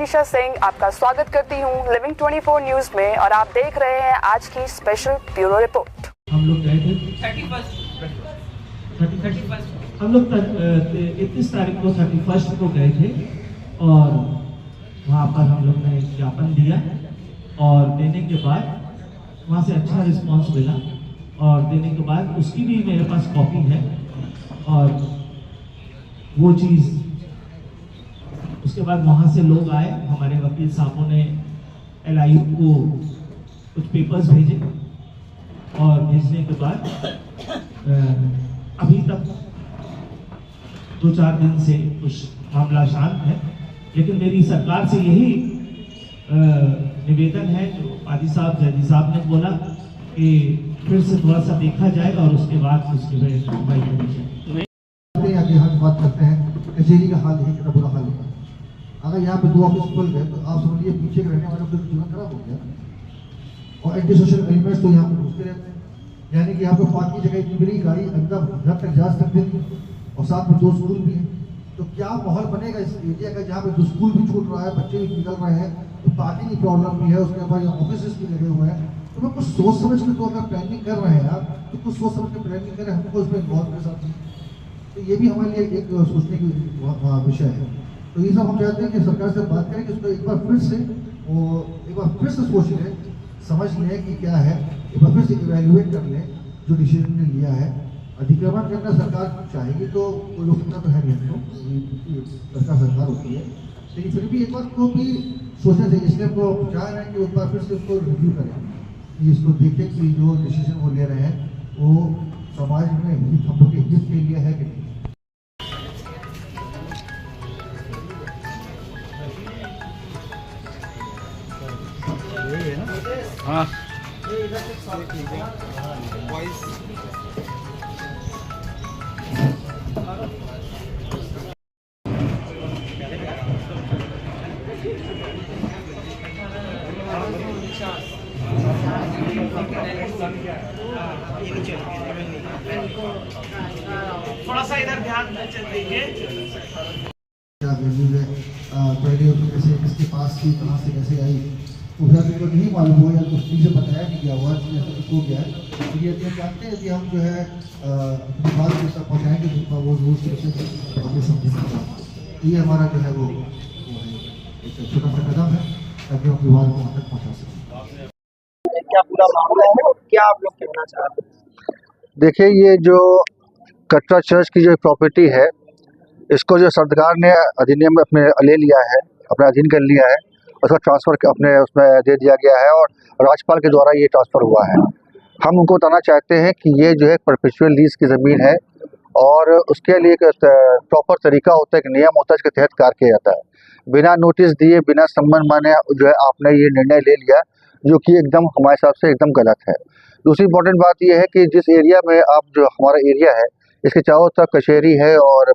मनीषा सिंह आपका स्वागत करती हूं लिविंग 24 न्यूज में और आप देख रहे हैं आज की स्पेशल ब्यूरो रिपोर्ट। हम लोग गए थे 31 हम लोग 31 तारीख को 31 को गए थे और वहाँ पर हम लोग ने ज्ञापन दिया और देने के बाद वहाँ से अच्छा रिस्पांस मिला और देने के बाद उसकी भी मेरे पास कॉपी है और वो चीज़ उसके बाद वहाँ से लोग आए, हमारे वकील साहबों ने LIU को कुछ पेपर्स भेजे और भेजने के बाद अभी तक 2-4 दिन से कुछ मामला शांत है। लेकिन मेरी सरकार से यही निवेदन है जो पादी साहब जैदी साहब ने बोला कि फिर से थोड़ा सा देखा जाएगा और उसके बाद उसके बाद कार्रवाई करनी चाहिए। यहाँ बात करते हैं कचहरी का हाल है, कितना बुरा हाल होगा। अगर यहाँ पे 2 ऑफिस खुल गए तो आप समझिए पीछे के रहने वालों का जीवन खराब हो गया और एंटी सोशल एलिमेंट्स तो यहाँ पे घुसते रहते हैं। यानी कि यहाँ पे पार्क की जगह इतनी बड़ी गाड़ी अंदर घर तक जा सकते हैं और साथ में 2 स्कूल भी हैं। तो क्या माहौल बनेगा इस एरिया का जहाँ पे 2 स्कूल भी छूट रहा है, बच्चे भी निकल रहे हैं, तो पार्किंग की प्रॉब्लम भी है, उसके बाद ऑफिस भी लगे हुए हैं। तो मैं कुछ सोच समझ के तो अगर प्लानिंग कर रहे हैं आप तो कुछ सोच समझ के प्लानिंग करें, हमको उसमें इन्वॉल्व कर सकते हैं। तो ये भी हमारे लिए एक सोचने की विषय है। तो ये सब हम चाहते हैं कि सरकार से बात करें कि उसको एक बार फिर से सोच लें, समझ लें कि क्या है, एक बार फिर से इवैल्यूएट कर लें जो डिसीजन ने लिया है। अधिक्रमण करना सरकार चाहेगी तो कोई रोक सकता तो है नहीं, हमको सरकार होती है, लेकिन फिर भी एक बार को भी सोचना चाहिए। इसलिए हमको चाह रहे हैं कि एक बार फिर से उसको रिव्यू करें, कि इसको देखें कि जो डिसीजन वो ले रहे हैं वो समाज में हम लोग के हित के लिए है कि नहीं। हाँ थोड़ा सा इधर ध्यान दीजिए। पहले कैसे किसके पास थी, कहाँ से कैसे आई, उधर को नहीं मालूम हुआ या कुछ चीज़ें बताया नहीं गया हुआ हो गया है। तो ये चाहते हैं कि हम जो है अपनी बात को तक पहुँचाएँगे जितना वो रूल से हमें समझेंगे। तो ये हमारा जो है वो एक छोटा सा कदम है ताकि हम विवाद को वहाँ तक पहुँचा सकें। क्या पूरा मामला है और क्या आप लोग कहना चाहते हैं? देखिए, ये जो कटरा चर्च की जो प्रॉपर्टी है, इसको जो सरकार ने अधिनियम में अपने ले लिया है, अपने अधीन कर लिया है, उसका ट्रांसफ़र अपने उसमें दे दिया गया है और राज्यपाल के द्वारा ये ट्रांसफ़र हुआ है। हम उनको बताना चाहते हैं कि ये जो है परपेचुअल लीज की ज़मीन है और उसके लिए एक प्रॉपर तरीका होता है, एक नियम होता है, इसके तहत कार्य किया जाता है। बिना नोटिस दिए, बिना सम्मन माने जो है आपने ये निर्णय ले लिया, जो कि एकदम हमारे हिसाब से एकदम गलत है। दूसरी इम्पोर्टेंट बात यह है कि जिस एरिया में आप जो हमारा एरिया है, इसके चारों तरफ कचहरी है और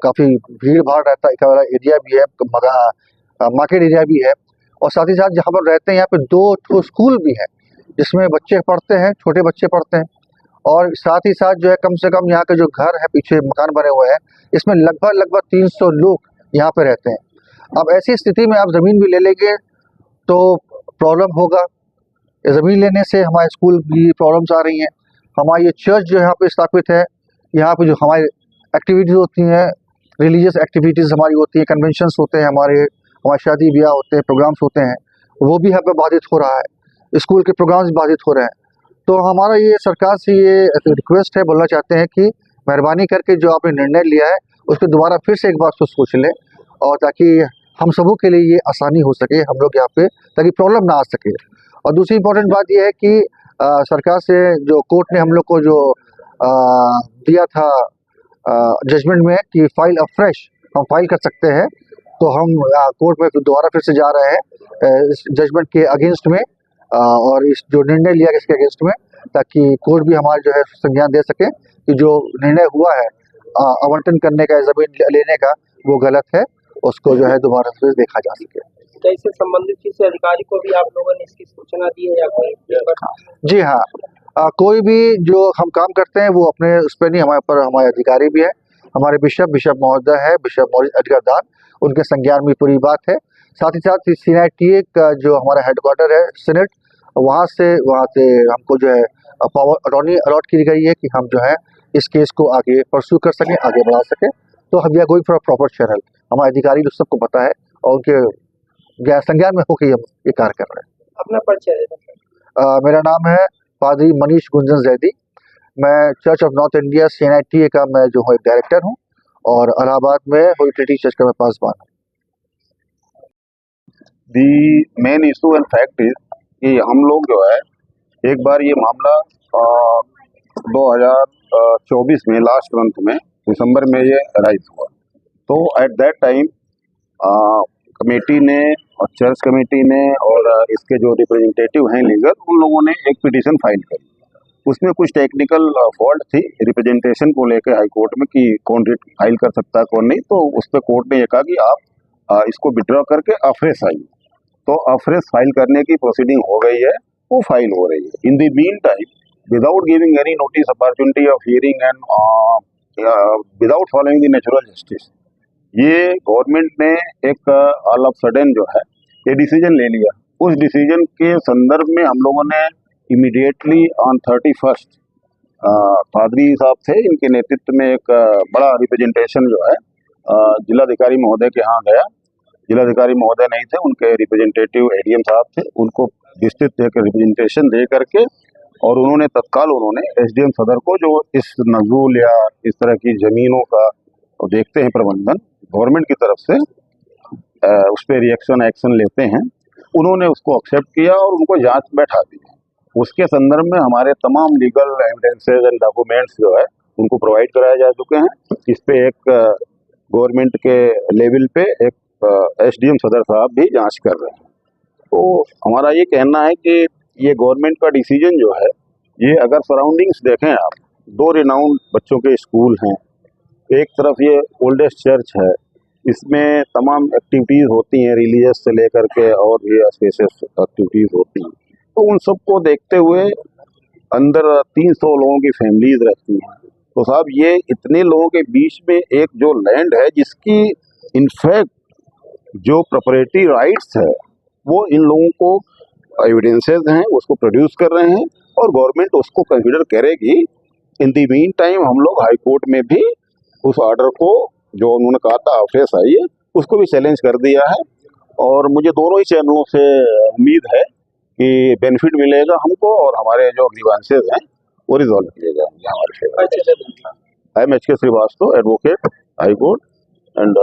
काफ़ी भीड़ भाड़ रहता है वाला एरिया भी है, मार्केट एरिया भी है और साथ ही साथ जहाँ पर रहते हैं यहाँ पे 2 स्कूल भी हैं जिसमें बच्चे पढ़ते हैं, छोटे बच्चे पढ़ते हैं और साथ ही साथ जो है कम से कम यहाँ के जो घर है, पीछे मकान बने हुए हैं, इसमें लगभग 300 लोग यहाँ पे रहते हैं। अब ऐसी स्थिति में आप ज़मीन भी ले लेंगे तो प्रॉब्लम होगा। ज़मीन लेने से हमारे स्कूल की प्रॉब्लम्स आ रही हैं, हमारी ये चर्च जो यहाँ पे स्थापित है, यहाँ पे जो हमारी एक्टिविटीज़ होती हैं, रिलीजियस एक्टिविटीज़ हमारी होती हैं, कन्वेंशंस होते हैं, हमारे शादी ब्याह होते हैं, प्रोग्राम्स होते हैं, वो भी यहाँ पे बाधित हो रहा है, स्कूल के प्रोग्राम्स बाधित हो रहे हैं। तो हमारा ये सरकार से ये रिक्वेस्ट है, बोलना चाहते हैं कि मेहरबानी करके जो आपने निर्णय लिया है उसको दोबारा फिर से एक बार सोच लें और ताकि हम सबों के लिए ये आसानी हो सके, हम लोग यहाँ पे, ताकि प्रॉब्लम ना आ सके। और दूसरी इम्पोर्टेंट बात यह है कि सरकार से जो कोर्ट ने हम लोग को जो दिया था जजमेंट में कि फाइल अफ्रेश हम फाइल कर सकते हैं, तो हम कोर्ट में दोबारा फिर से जा रहे हैं इस जजमेंट के अगेंस्ट में और इस जो निर्णय लिया इसके अगेंस्ट में, ताकि कोर्ट भी हमारा जो है संज्ञान दे सके कि जो निर्णय हुआ है आवंटन करने का, जमीन लेने का, वो गलत है, उसको जो है दोबारा फिर देखा जा सके। क्या इससे संबंधित किसी अधिकारी को भी आप लोगों ने इसकी सूचना दी है या कोई? जी हाँ, कोई भी जो हम काम करते हैं वो अपने उस पर नहीं, हमारे ऊपर हमारे अधिकारी भी है, हमारे बिशप महोदय है, बिशप मॉरिस एडगर दान, उनके संज्ञान में पूरी बात है। साथ ही साथ CNITA का जो हमारा हेडक्वार्टर है सीनेट, वहाँ से हमको जो है पावर अटॉर्नी अलॉट की गई है कि हम जो है इस केस को आगे परस्यू कर सकें, आगे बढ़ा सकें। तो हम we are going for a proper channel. हमारे अधिकारी लोग सबको पता है और उनके संज्ञान में होकर हम ये कार्य कर रहे हैं। अपना परिचय है। मेरा नाम है पादरी मनीष गुंजन जैदी। मैं church of north India CNITA का मैं जो हूँ एक डायरेक्टर हूँ और इलाहाबाद में होली ट्रिनिटी चर्च का मैं पासवान हूँ। The main issue and fact is कि हम लोग जो है एक बार ये मामला 2024 में लास्ट मंथ में दिसंबर में ये राइज हुआ। तो एट दैट टाइम कमेटी ने और चर्च कमेटी ने और इसके जो रिप्रेजेंटेटिव हैं लीगल, उन लोगों ने एक पिटीशन फाइल करी। उसमें कुछ टेक्निकल फॉल्ट थी रिप्रेजेंटेशन को लेकर हाई कोर्ट में कि कौन रिट फाइल कर सकता है कौन नहीं। तो उस पर कोर्ट ने ये कहा कि आप इसको विड्रॉ करके अफ्रेश आइए। तो अफ्रेश फाइल करने की प्रोसीडिंग हो गई है, वो फाइल हो रही है। In the mean time without giving any notice opportunity of hearing and without following the natural justice, ये गवर्नमेंट ने एक ऑल ऑफ सडन जो है ये डिसीजन ले लिया। उस डिसीजन के संदर्भ में हम लोगों ने इमीडिएटली ऑन 31 पादरी साहब थे, इनके नेतृत्व में एक बड़ा रिप्रेजेंटेशन जो है जिलाधिकारी महोदय के यहाँ गया। जिलाधिकारी महोदय नहीं थे, उनके रिप्रेजेंटेटिव ADM साहब थे। उनको विस्तृत एक रिप्रेजेंटेशन दे करके और उन्होंने तत्काल SDM सदर को जो इस नजूल या इस तरह की जमीनों का देखते हैं प्रबंधन गवर्नमेंट की तरफ से, उस पर रिएक्शन एक्शन लेते हैं, उन्होंने उसको एक्सेप्ट किया और उनको जांच बैठा दी। उसके संदर्भ में हमारे तमाम लीगल एविडेंसेज एंड डॉक्यूमेंट्स जो है उनको प्रोवाइड कराए जा चुके हैं। इस पे एक गवर्नमेंट के लेवल पे एक SDM सदर साहब भी जांच कर रहे हैं। तो हमारा ये कहना है कि ये गवर्नमेंट का डिसीजन जो है, ये अगर सराउंडिंग्स देखें आप, 2 रिनाउंड बच्चों के स्कूल हैं, एक तरफ ये ओल्डेस्ट चर्च है, इसमें तमाम एक्टिविटीज़ होती हैं रिलीजियस से लेकर के और भी स्पेशल एक्टिविटीज़ होती हैं। तो उन सबको देखते हुए अंदर 300 लोगों की फैमिलीज रहती हैं। तो साहब ये इतने लोगों के बीच में एक जो लैंड है जिसकी इनफैक्ट जो प्रॉपर्टी राइट्स है वो इन लोगों को एविडेंसेस हैं उसको प्रोड्यूस कर रहे हैं और गवर्नमेंट उसको कंसिडर करेगी। इन दी मीन टाइम हम लोग हाई कोर्ट में भी उस ऑर्डर को जो उन्होंने कहा था अफ्रेश आइए, उसको भी चैलेंज कर दिया है। और मुझे दोनों ही चैनलों से उम्मीद है कि बेनिफिट मिलेगा हमको और हमारे जो ग्रीवांसेस हैं वो रिजॉल्व किए जाएंगे हमारे favour. I am HK Srivastava, advocate, high court and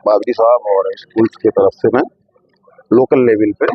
पादरी साहब और स्कूल्स की तरफ से मैं लोकल लेवल पे